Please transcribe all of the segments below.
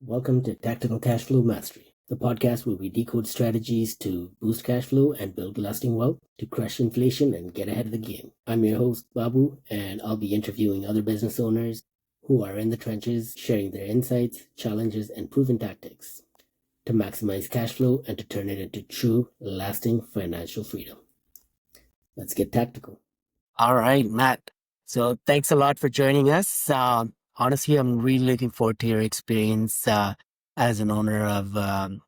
Welcome to Tactical Cash Flow Mastery, the podcast where we decode strategies to boost cash flow and build lasting wealth, to crush inflation and get ahead of the game. I'm your host, Babu, and I'll be interviewing other business owners who are in the trenches, sharing their insights, challenges, and proven tactics to maximize cash flow and to turn it into true, lasting financial freedom. Let's get tactical. All right, Matt. So thanks a lot for joining us. Honestly, I'm really looking forward to your experience as an owner of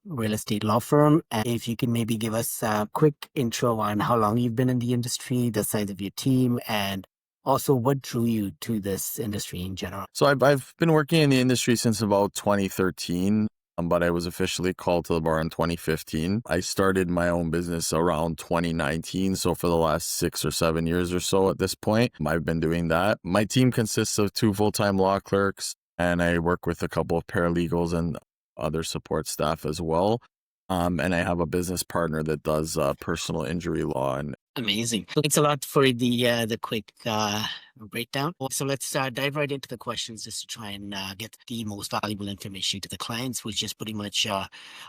real estate law firm. And if you can maybe give us a quick intro on how long you've been in the industry, the size of your team, and also what drew you to this industry in general. So I've been working in the industry since about 2013. But I was officially called to the bar in 2015. I started my own business around 2019. So for the last 6 or 7 years or so at this point, I've been doing that. My team consists of 2 full-time law clerks, and I work with a couple of paralegals and other support staff as well. And I have a business partner that does personal injury law. And Amazing. Thanks a lot for the quick breakdown. So let's dive right into the questions just to try and get the most valuable information to the clients, which is pretty much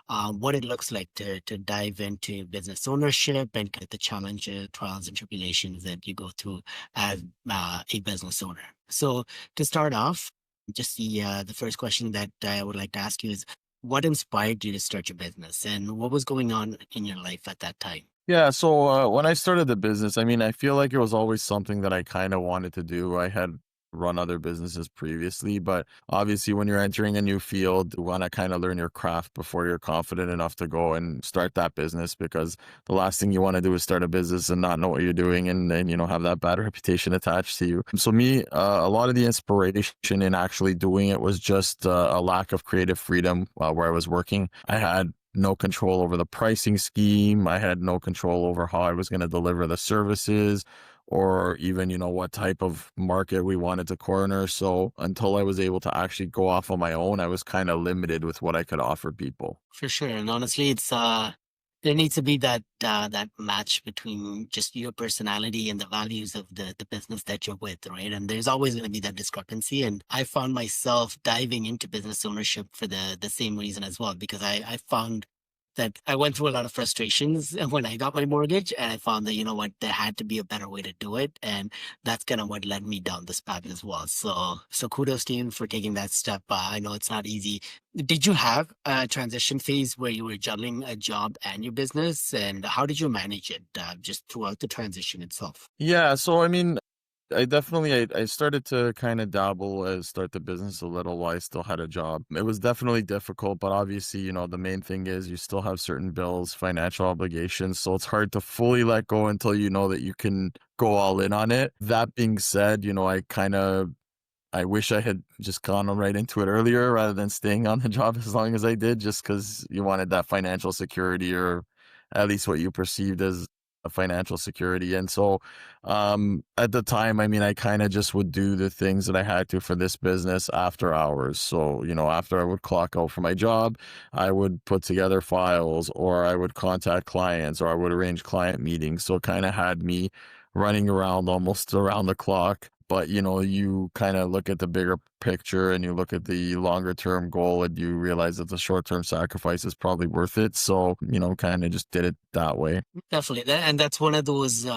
what it looks like to dive into business ownership and kind of the challenges, trials, and tribulations that you go through as a business owner. So to start off, just the first question that I would like to ask you is, what inspired you to start your business, and what was going on in your life at that time? yeah, so when I started the business, I feel like it was always something that I kind of wanted to do. I had run other businesses previously, but obviously when you're entering a new field, you want to kind of learn your craft before you're confident enough to go and start that business, because the last thing you want to do is start a business and not know what you're doing and then, have that bad reputation attached to you. So a lot of the inspiration in actually doing it was just a lack of creative freedom where I was working. I had no control over the pricing scheme. I had no control over how I was going to deliver the services or even, what type of market we wanted to corner. So until I was able to actually go off on my own, I was kind of limited with what I could offer people. For sure. And honestly, it's there needs to be that match between just your personality and the values of the business that you're with, right? And there's always going to be that discrepancy. And I found myself diving into business ownership for the same reason as well, because I found that I went through a lot of frustrations when I got my mortgage, and I found that, there had to be a better way to do it. And that's kind of what led me down this path as well. So kudos to you for taking that step. I know it's not easy. Did you have a transition phase where you were juggling a job and your business, and how did you manage it just throughout the transition itself? Yeah, so I started to kind of dabble and start the business a little while I still had a job. It was definitely difficult, but obviously, the main thing is you still have certain bills, financial obligations. So it's hard to fully let go until you know that you can go all in on it. That being said, I wish I had just gone right into it earlier rather than staying on the job as long as I did, just because you wanted that financial security, or at least what you perceived as a financial security. And so at the time, I kind of just would do the things that I had to for this business after hours. So, after I would clock out for my job, I would put together files, or I would contact clients, or I would arrange client meetings. So it kind of had me running around almost around the clock. But, you kind of look at the bigger picture and you look at the longer term goal and you realize that the short term sacrifice is probably worth it. So, kind of just did it that way. Definitely. And that's one of those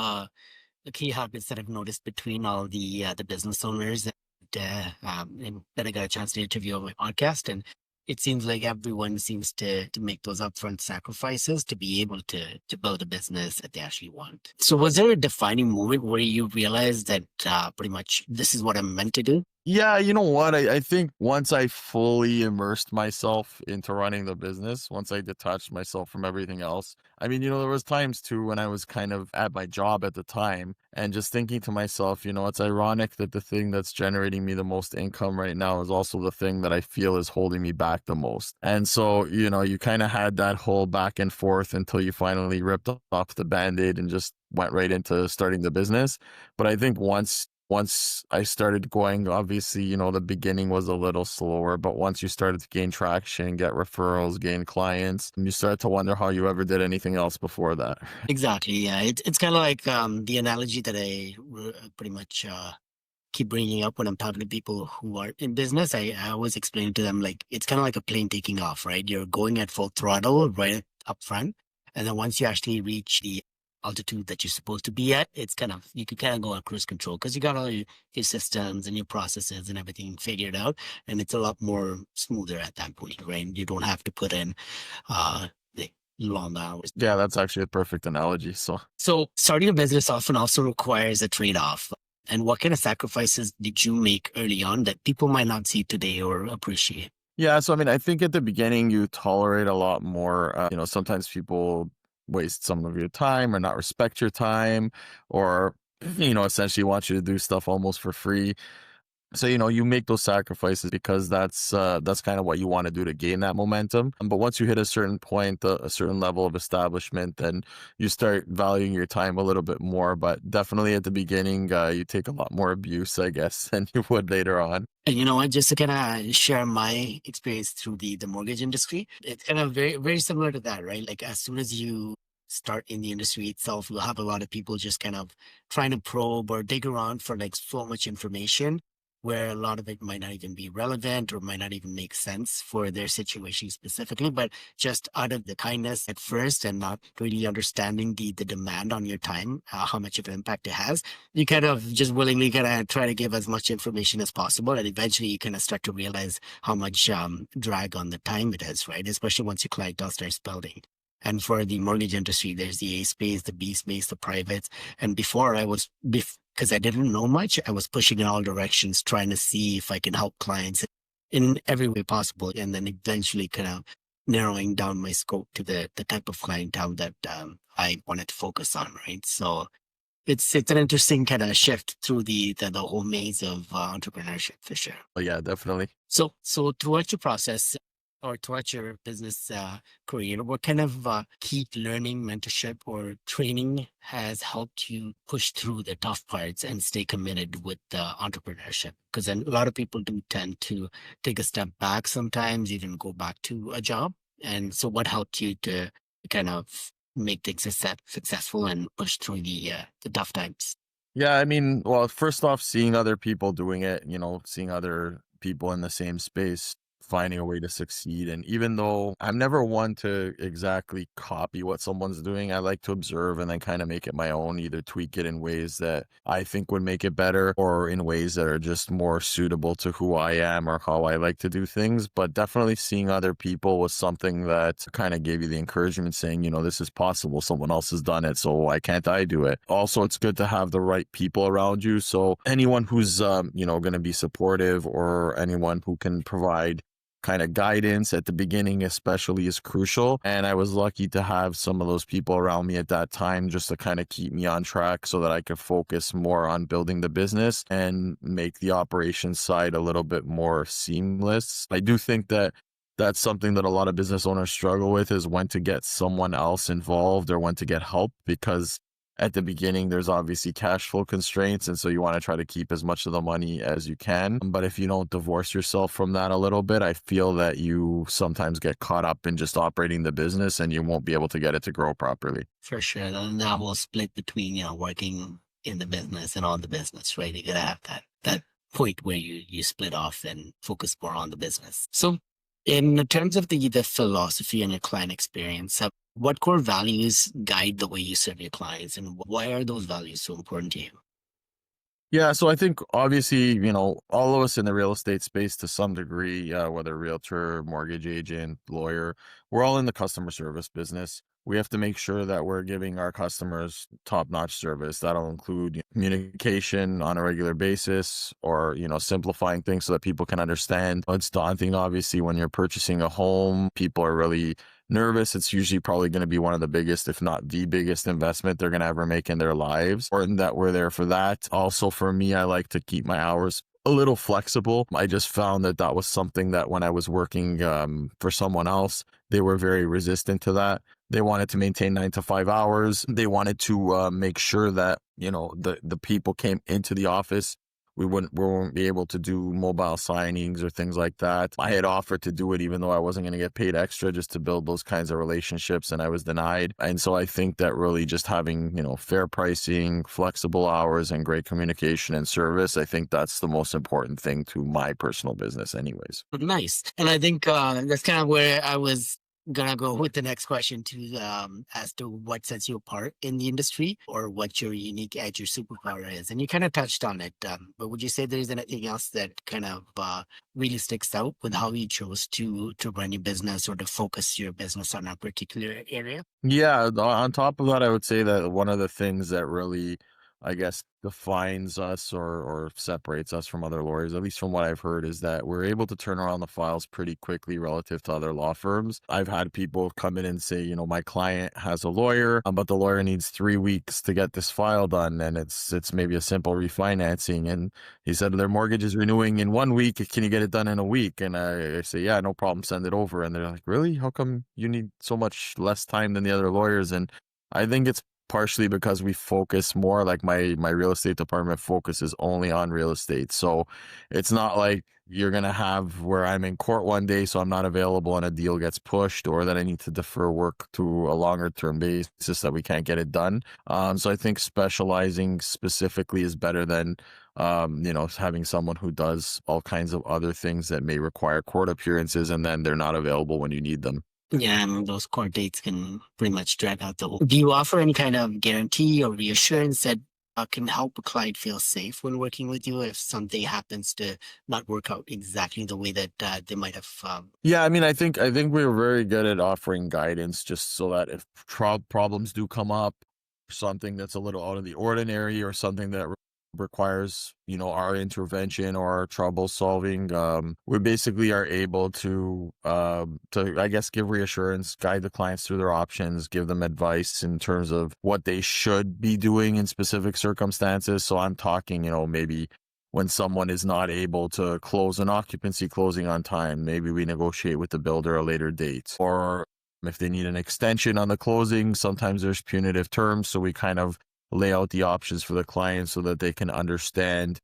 key habits that I've noticed between all the business owners and that I got a chance to interview on my podcast. And it seems like everyone seems to make those upfront sacrifices to be able to build a business that they actually want. So was there a defining moment where you realized that pretty much this is what I'm meant to do? Yeah, you know what? I think once I fully immersed myself into running the business, once I detached myself from everything else, there was times too when I was kind of at my job at the time and just thinking to myself, it's ironic that the thing that's generating me the most income right now is also the thing that I feel is holding me back the most. And so, you kind of had that whole back and forth until you finally ripped off the Band-Aid and just went right into starting the business. But I think once I started going, obviously, the beginning was a little slower, but once you started to gain traction, get referrals, gain clients, you start to wonder how you ever did anything else before that. Exactly. Yeah. It's kind of like the analogy that I pretty much keep bringing up when I'm talking to people who are in business. I always explain to them, like, it's kind of like a plane taking off, right? You're going at full throttle right up front. And then once you actually reach the altitude that you're supposed to be at, it's kind of, you can kind of go on cruise control because you got all your systems and your processes and everything figured out. And it's a lot more smoother at that point, right? You don't have to put in the long hours. Yeah, that's actually a perfect analogy. So starting a business often also requires a trade-off. And what kind of sacrifices did you make early on that people might not see today or appreciate? Yeah, so I mean, I think at the beginning you tolerate a lot more. Sometimes people waste some of your time or not respect your time, or essentially want you to do stuff almost for free. So, you make those sacrifices because that's kind of what you want to do to gain that momentum. But once you hit a certain point, a certain level of establishment, then you start valuing your time a little bit more. But definitely at the beginning, you take a lot more abuse, I guess, than you would later on. And you know what, just to kind of share my experience through the mortgage industry, it's kind of very, very similar to that, right? Like as soon as you start in the industry itself, you'll have a lot of people just kind of trying to probe or dig around for like so much information where a lot of it might not even be relevant or might not even make sense for their situation specifically, but just out of the kindness at first and not really understanding the demand on your time, how much of an impact it has, you kind of just willingly kind of try to give as much information as possible. And eventually you kind of start to realize how much drag on the time it is, right? Especially once your clientele starts building. And for the mortgage industry, there's the A space, the B space, the privates. And before I was, because I didn't know much, I was pushing in all directions, trying to see if I can help clients in every way possible. And then eventually kind of narrowing down my scope to the type of clientele that I wanted to focus on, right? So it's an interesting kind of shift through the whole maze of entrepreneurship for sure. But yeah, definitely. So throughout your process or throughout your business career, what kind of key learning, mentorship, or training has helped you push through the tough parts and stay committed with entrepreneurship? Because a lot of people do tend to take a step back sometimes, even go back to a job. And so what helped you to kind of make things successful and push through the tough times? Yeah, I mean, well, first off, seeing other people doing it, seeing other people in the same space finding a way to succeed. And even though I'm never one to exactly copy what someone's doing, I like to observe and then kind of make it my own, either tweak it in ways that I think would make it better or in ways that are just more suitable to who I am or how I like to do things. But definitely seeing other people was something that kind of gave you the encouragement saying, this is possible. Someone else has done it. So why can't I do it? Also, it's good to have the right people around you. So anyone who's, going to be supportive or anyone who can provide kind of guidance at the beginning especially is crucial. And I was lucky to have some of those people around me at that time just to kind of keep me on track so that I could focus more on building the business and make the operations side a little bit more seamless. I do think that that's something that a lot of business owners struggle with, is when to get someone else involved or when to get help, because at the beginning, there's obviously cash flow constraints. And so you want to try to keep as much of the money as you can. But if you don't divorce yourself from that a little bit, I feel that you sometimes get caught up in just operating the business and you won't be able to get it to grow properly. For sure. And that whole split between, working in the business and on the business, right? You gotta have that point where you split off and focus more on the business. So in terms of the philosophy and your client experience, what core values guide the way you serve your clients, and why are those values so important to you? Yeah, so I think obviously, all of us in the real estate space to some degree, whether realtor, mortgage agent, lawyer, we're all in the customer service business. We have to make sure that we're giving our customers top-notch service. That'll include communication on a regular basis or, simplifying things so that people can understand. It's daunting, obviously, when you're purchasing a home. People are really nervous. It's usually probably going to be one of the biggest, if not the biggest investment they're going to ever make in their lives. Important that we're there for that. Also, for me, I like to keep my hours a little flexible. I just found that was something that when I was working for someone else, they were very resistant to that. They wanted to maintain 9 to 5 hours. They wanted to make sure that, the people came into the office we won't be able to do mobile signings or things like that. I had offered to do it even though I wasn't going to get paid extra, just to build those kinds of relationships, and I was denied. And so I think that really just having, fair pricing, flexible hours, and great communication and service, I think that's the most important thing to my personal business anyways. Nice. And I think that's kind of where I was gonna go with the next question too, as to what sets you apart in the industry or what your unique edge or superpower is. And you kind of touched on it, but would you say there's anything else that kind of really sticks out with how you chose to run your business or to focus your business on a particular area? Yeah, on top of that, I would say that one of the things that really, I guess, defines us or separates us from other lawyers, at least from what I've heard, is that we're able to turn around the files pretty quickly relative to other law firms. I've had people come in and say, my client has a lawyer, but the lawyer needs 3 weeks to get this file done, and it's maybe a simple refinancing. And he said their mortgage is renewing in 1 week. Can you get it done in a week? And I say, yeah, no problem, send it over. And they're like, really? How come you need so much less time than the other lawyers? And I think it's partially because we focus more, like my real estate department focuses only on real estate. So it's not like you're going to have where I'm in court one day, so I'm not available and a deal gets pushed, or that I need to defer work to a longer term basis that we can't get it done. So I think specializing specifically is better than, having someone who does all kinds of other things that may require court appearances and then they're not available when you need them. Yeah, and those court dates can pretty much drag out the whole. Do you offer any kind of guarantee or reassurance that can help a client feel safe when working with you if something happens to not work out exactly the way that they might have? Yeah, I mean, I think we're very good at offering guidance, just so that if problems do come up, something that's a little out of the ordinary or something that requires, our intervention or our trouble solving, we basically are able to, I guess, give reassurance, guide the clients through their options, give them advice in terms of what they should be doing in specific circumstances. So I'm talking, maybe when someone is not able to close an occupancy closing on time, maybe we negotiate with the builder a later date. Or if they need an extension on the closing, sometimes there's punitive terms. So we kind of lay out the options for the client so that they can understand,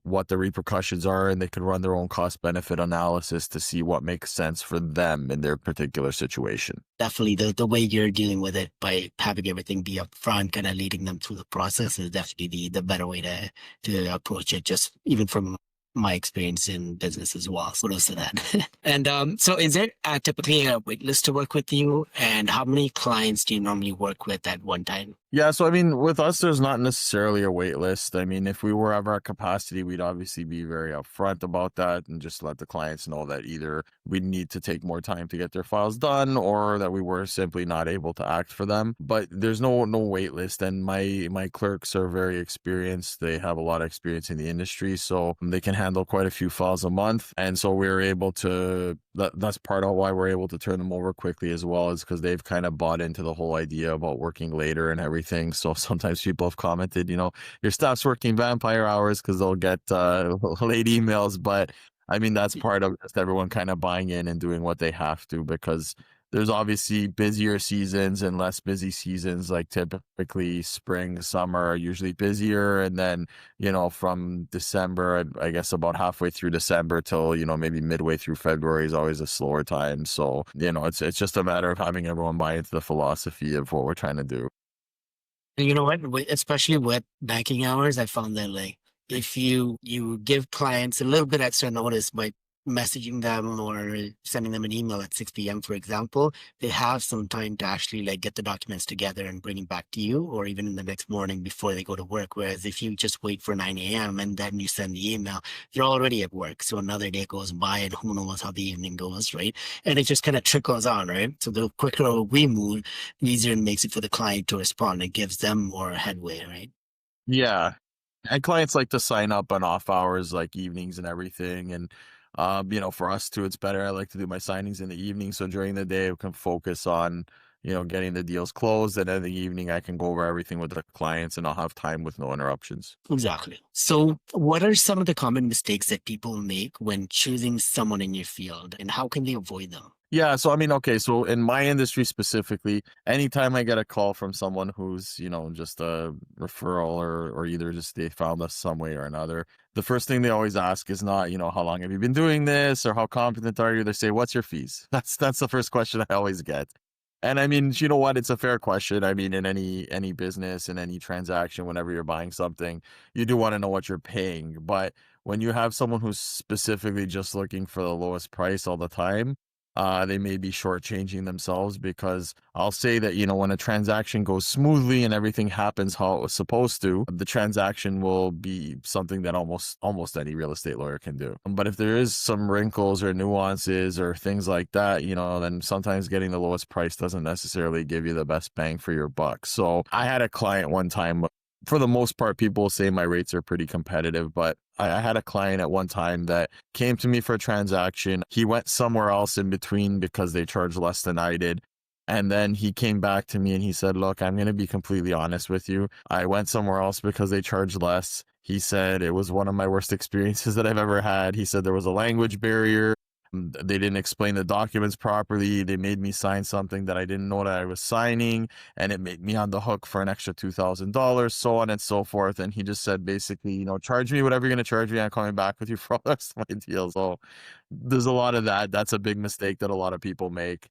what the repercussions are, and they can run their own cost benefit analysis to see what makes sense for them in their particular situation. Definitely the way you're dealing with it by having everything be upfront, kind of leading them through the process is definitely the better way to approach it, just even from my experience in business as well. So kudos to that. And so is there typically a wait list to work with you? And how many clients do you normally work with at one time? Yeah, so I mean, with us, there's not necessarily a wait list. I mean, if we were of our capacity, we'd obviously be very upfront about that and just let the clients know that either we need to take more time to get their files done, or that we were simply not able to act for them. But there's no wait list, and my clerks are very experienced. They have a lot of experience in the industry, so they can handle quite a few files a month. And so we're able to. That's part of why we're able to turn them over quickly as well, is because they've kind of bought into the whole idea about working later and everything. So sometimes people have commented, your staff's working vampire hours, because they'll get late emails. But I mean, that's part of just everyone kind of buying in and doing what they have to, because there's obviously busier seasons and less busy seasons. Like typically spring, summer are usually busier. And then, from December, I guess about halfway through December till, maybe midway through February is always a slower time. So, it's just a matter of having everyone buy into the philosophy of what we're trying to do. And you know what? Especially with banking hours, I found that like if you give clients a little bit extra notice by messaging them or sending them an email at 6 p.m., for example, they have some time to actually like get the documents together and bring it back to you, or even in the next morning before they go to work. Whereas if you just wait for 9 a.m. and then you send the email, they're already at work. So another day goes by and who knows how the evening goes, right? And it just kind of trickles on, right? So the quicker we move, the easier it makes it for the client to respond. It gives them more headway, right? Yeah. And clients like to sign up on off hours, like evenings and everything. And, for us too, it's better. I like to do my signings in the evening. So during the day, we can focus on, getting the deals closed. And then in the evening, I can go over everything with the clients and I'll have time with no interruptions. Exactly. So, what are some of the common mistakes that people make when choosing someone in your field, and how can they avoid them? Yeah, so I mean, okay, so in my industry specifically, anytime I get a call from someone who's, just a referral or either just they found us some way or another, the first thing they always ask is not, how long have you been doing this or how competent are you? They say, what's your fees? That's the first question I always get. And I mean, you know what? It's a fair question. I mean, in any business, in any transaction, whenever you're buying something, you do want to know what you're paying. But when you have someone who's specifically just looking for the lowest price all the time, they may be shortchanging themselves because I'll say that, when a transaction goes smoothly and everything happens how it was supposed to, the transaction will be something that almost any real estate lawyer can do. But if there is some wrinkles or nuances or things like that, then sometimes getting the lowest price doesn't necessarily give you the best bang for your buck. So I had a client one time. For the most part, people say my rates are pretty competitive, but I had a client at one time that came to me for a transaction. He went somewhere else in between because they charged less than I did. And then he came back to me and he said, look, I'm going to be completely honest with you. I went somewhere else because they charged less. He said it was one of my worst experiences that I've ever had. He said there was a language barrier. They didn't explain the documents properly. They made me sign something that I didn't know that I was signing, and it made me on the hook for an extra $2,000, so on and so forth. And he just said, basically, charge me whatever you're going to charge me. I'm coming back with you for all the rest of my deal. So there's a lot of that. That's a big mistake that a lot of people make.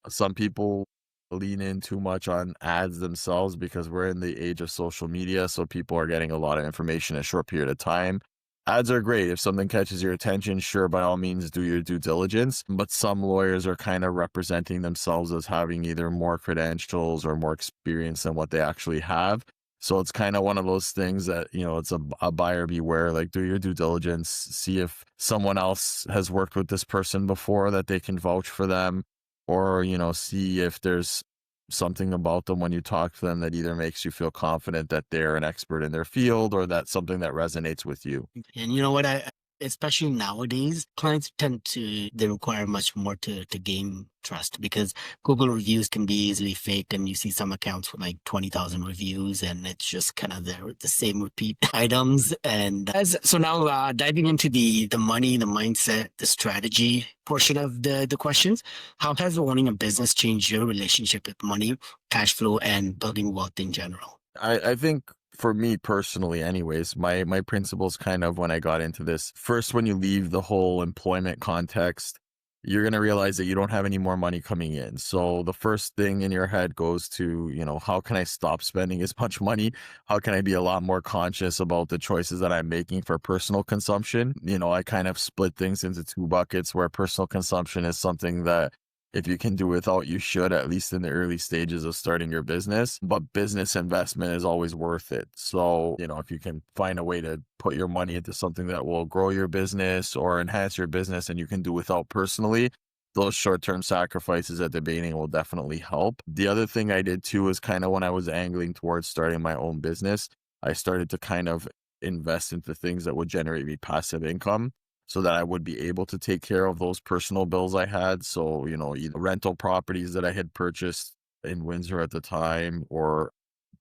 Some people lean in too much on ads themselves because we're in the age of social media. So people are getting a lot of information in a short period of time. Ads are great. If something catches your attention, sure, by all means, do your due diligence. But some lawyers are kind of representing themselves as having either more credentials or more experience than what they actually have. So it's kind of one of those things that, it's a buyer beware, like do your due diligence, see if someone else has worked with this person before that they can vouch for them, or, see if there's something about them when you talk to them that either makes you feel confident that they're an expert in their field or that's something that resonates with you. And you know what? Especially nowadays, clients they require much more to gain trust because Google reviews can be easily fake. And you see some accounts with like 20,000 reviews and it's just kind of the same repeat items. And so now diving into the money, the mindset, the strategy portion of the questions, how has owning a business changed your relationship with money, cash flow, and building wealth in general? I think for me personally, anyways, my principles kind of when I got into this, first, when you leave the whole employment context, you're going to realize that you don't have any more money coming in. So the first thing in your head goes to, how can I stop spending as much money? How can I be a lot more conscious about the choices that I'm making for personal consumption? I kind of split things into two buckets where personal consumption is something that if you can do without, you should, at least in the early stages of starting your business. But business investment is always worth it. So, if you can find a way to put your money into something that will grow your business or enhance your business and you can do without personally, those short-term sacrifices at the beginning will definitely help. The other thing I did too is kind of when I was angling towards starting my own business, I started to kind of invest into things that would generate me passive income, so that I would be able to take care of those personal bills I had. So, either rental properties that I had purchased in Windsor at the time, or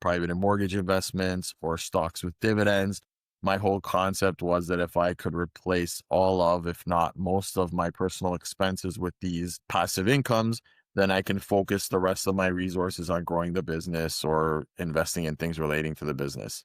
private and mortgage investments, or stocks with dividends. My whole concept was that if I could replace all of, if not most of my personal expenses with these passive incomes, then I can focus the rest of my resources on growing the business or investing in things relating to the business.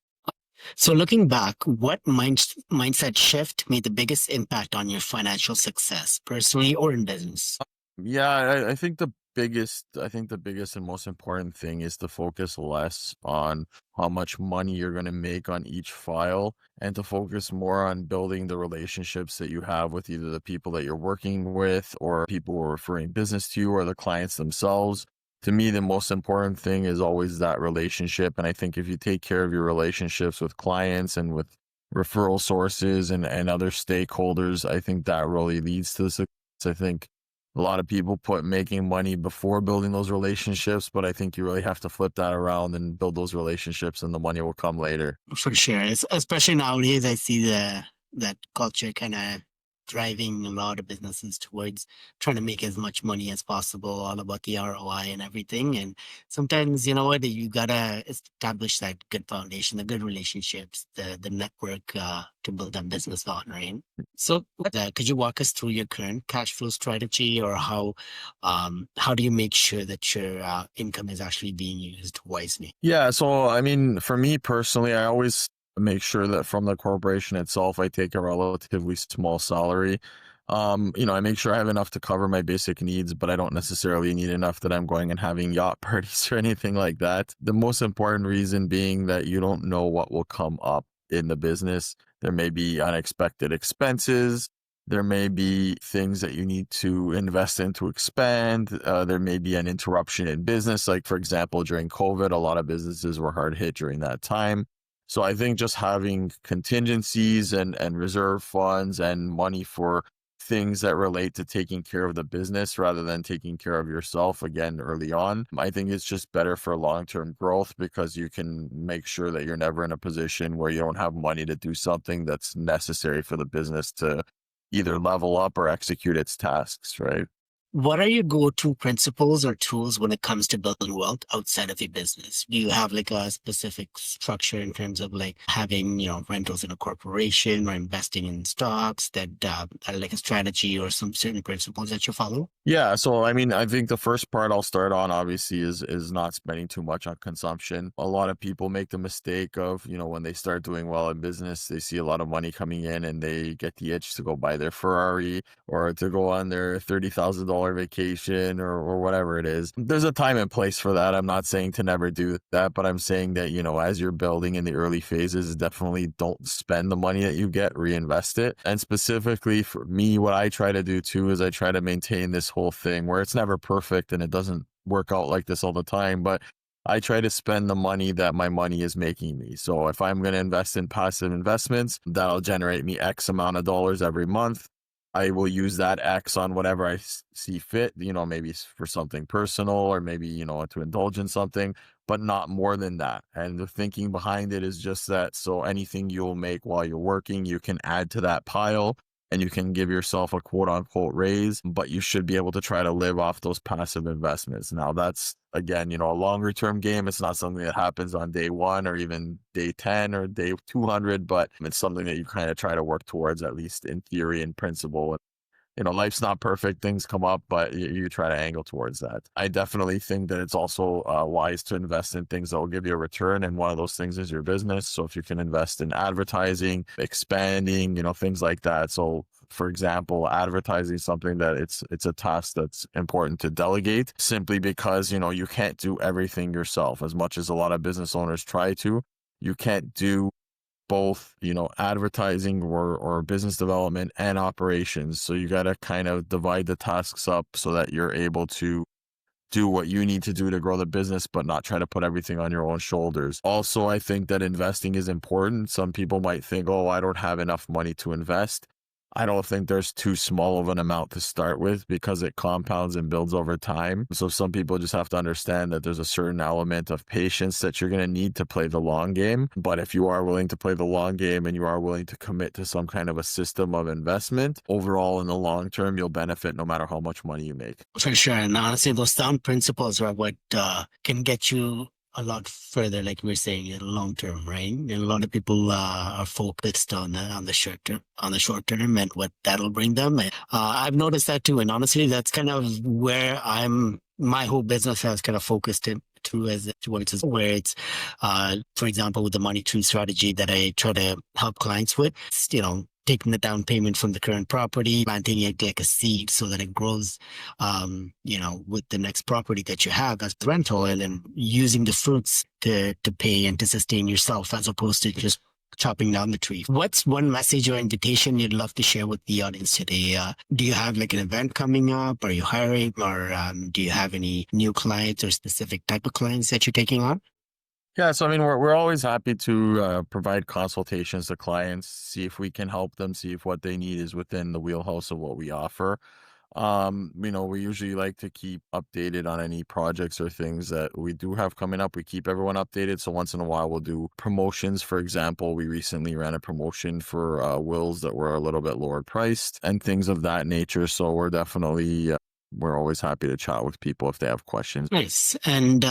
So looking back, what mindset shift made the biggest impact on your financial success, personally or in business? Yeah, I think the biggest and most important thing is to focus less on how much money you're going to make on each file and to focus more on building the relationships that you have with either the people that you're working with or people who are referring business to you or the clients themselves. To me, the most important thing is always that relationship. And I think if you take care of your relationships with clients and with referral sources and other stakeholders, I think that really leads to the success. I think a lot of people put making money before building those relationships, but I think you really have to flip that around and build those relationships and the money will come later. For sure. Especially nowadays, I see that culture kind of driving a lot of businesses towards trying to make as much money as possible, all about the ROI and everything. And sometimes, you know what, you gotta establish that good foundation, the good relationships, the network to build that business on, right? So, could you walk us through your current cash flow strategy, or how do you make sure that your income is actually being used wisely? Yeah, so I mean, for me personally, I always make sure that from the corporation itself, I take a relatively small salary. I make sure I have enough to cover my basic needs, but I don't necessarily need enough that I'm going and having yacht parties or anything like that. The most important reason being that you don't know what will come up in the business. There may be unexpected expenses. There may be things that you need to invest in to expand. There may be an interruption in business. Like, for example, during COVID, a lot of businesses were hard hit during that time. So I think just having contingencies and reserve funds and money for things that relate to taking care of the business rather than taking care of yourself again early on, I think it's just better for long-term growth because you can make sure that you're never in a position where you don't have money to do something that's necessary for the business to either level up or execute its tasks, right? What are your go-to principles or tools when it comes to building wealth outside of your business? Do you have like a specific structure in terms of like having, rentals in a corporation or investing in stocks that are like a strategy or some certain principles that you follow? Yeah, so I mean, I think the first part I'll start on obviously is not spending too much on consumption. A lot of people make the mistake of, when they start doing well in business, they see a lot of money coming in and they get the itch to go buy their Ferrari or to go on their $30,000 vacation or whatever it is. There's a time and place for that. I'm not saying to never do that, but I'm saying that, as you're building in the early phases, definitely don't spend the money that you get, reinvest it. And specifically for me, what I try to do too is I try to maintain this whole thing where it's never perfect and it doesn't work out like this all the time, but I try to spend the money that my money is making me. So if I'm going to invest in passive investments, that'll generate me X amount of dollars every month. I will use that X on whatever I see fit, maybe for something personal or maybe, to indulge in something, but not more than that. And the thinking behind it is just that so anything you'll make while you're working, you can add to that pile and you can give yourself a quote unquote raise, but you should be able to try to live off those passive investments. Now that's again, a longer term game. It's not something that happens on day one or even day 10 or day 200, but it's something that you kind of try to work towards, at least in theory and principle. Life's not perfect, things come up, but you try to angle towards that. I definitely think that it's also wise to invest in things that will give you a return. And one of those things is your business. So if you can invest in advertising, expanding, things like that. So for example, advertising something that it's a task that's important to delegate simply because, you can't do everything yourself as much as a lot of business owners try to. You can't do both, advertising or business development and operations. So you got to kind of divide the tasks up so that you're able to do what you need to do to grow the business, but not try to put everything on your own shoulders. Also, I think that investing is important. Some people might think, oh, I don't have enough money to invest. I don't think there's too small of an amount to start with because it compounds and builds over time. So some people just have to understand that there's a certain element of patience that you're going to need to play the long game. But if you are willing to play the long game and you are willing to commit to some kind of a system of investment, overall in the long term, you'll benefit no matter how much money you make. For sure. And honestly, those sound principles are what can get you a lot further, like we're saying, in the long term, right? And a lot of people are focused on the short term and what that'll bring them. And, I've noticed that too, and honestly, that's kind of where my whole business has kind of focused it to as towards where it's, for example, with the money tree strategy that I try to help clients with, it's, taking the down payment from the current property, planting it like a seed so that it grows, with the next property that you have as rental, and then using the fruits to pay and to sustain yourself as opposed to just chopping down the tree. What's one message or invitation you'd love to share with the audience today? Do you have like an event coming up? Are you hiring, or do you have any new clients or specific type of clients that you're taking on? Yeah, so I mean, we're always happy to provide consultations to clients, see if we can help them, see if what they need is within the wheelhouse of what we offer. We usually like to keep updated on any projects or things that we do have coming up. We keep everyone updated. So once in a while, we'll do promotions. For example, we recently ran a promotion for wills that were a little bit lower priced and things of that nature. So we're always happy to chat with people if they have questions. Nice. And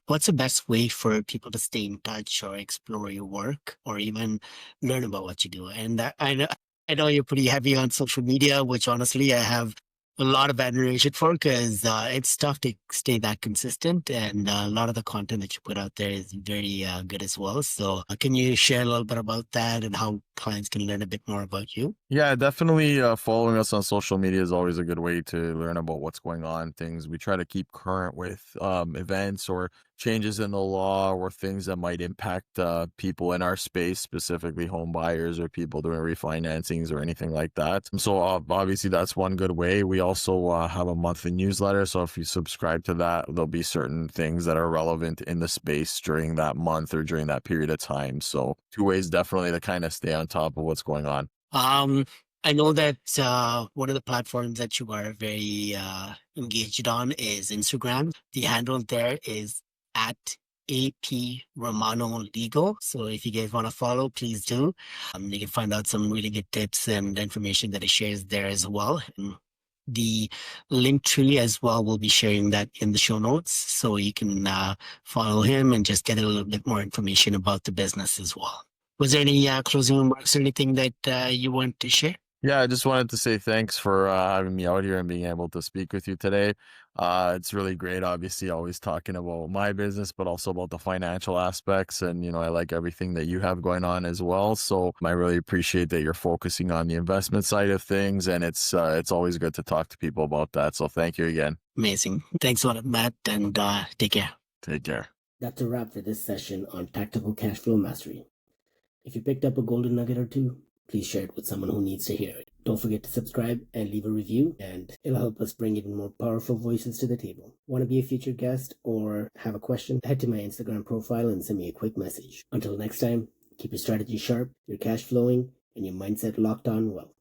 what's the best way for people to stay in touch or explore your work or even learn about what you do? And I know you're pretty heavy on social media, which honestly I have a lot of admiration for because it's tough to stay that consistent. And a lot of the content that you put out there is very good as well. So can you share a little bit about that and how clients can learn a bit more about you? Yeah, definitely. Following us on social media is always a good way to learn about what's going on. Things we try to keep current with events or changes in the law or things that might impact people in our space, specifically home buyers or people doing refinancings or anything like that. So obviously that's one good way. We also have a monthly newsletter. So if you subscribe to that, there'll be certain things that are relevant in the space during that month or during that period of time. So two ways definitely to kind of stay on top of what's going on. I know that one of the platforms that you are very engaged on is Instagram. The handle there is at AP Romano Legal. So if you guys want to follow, please do. You can find out some really good tips and information that he shares there as well. And the link tree as well, we'll be sharing that in the show notes. So you can follow him and just get a little bit more information about the business as well. Was there any closing remarks or anything that you want to share? Yeah, I just wanted to say thanks for having me out here and being able to speak with you today. It's really great, obviously, always talking about my business, but also about the financial aspects. And, I like everything that you have going on as well. So I really appreciate that you're focusing on the investment side of things. And it's always good to talk to people about that. So thank you again. Amazing. Thanks a lot, Matt, and take care. Take care. That's a wrap for this session on tactical cash flow mastery. If you picked up a golden nugget or two, please share it with someone who needs to hear it. Don't forget to subscribe and leave a review, and it'll help us bring even more powerful voices to the table. Want to be a featured guest or have a question? Head to my Instagram profile and send me a quick message. Until next time, keep your strategy sharp, your cash flowing, and your mindset locked on wealth.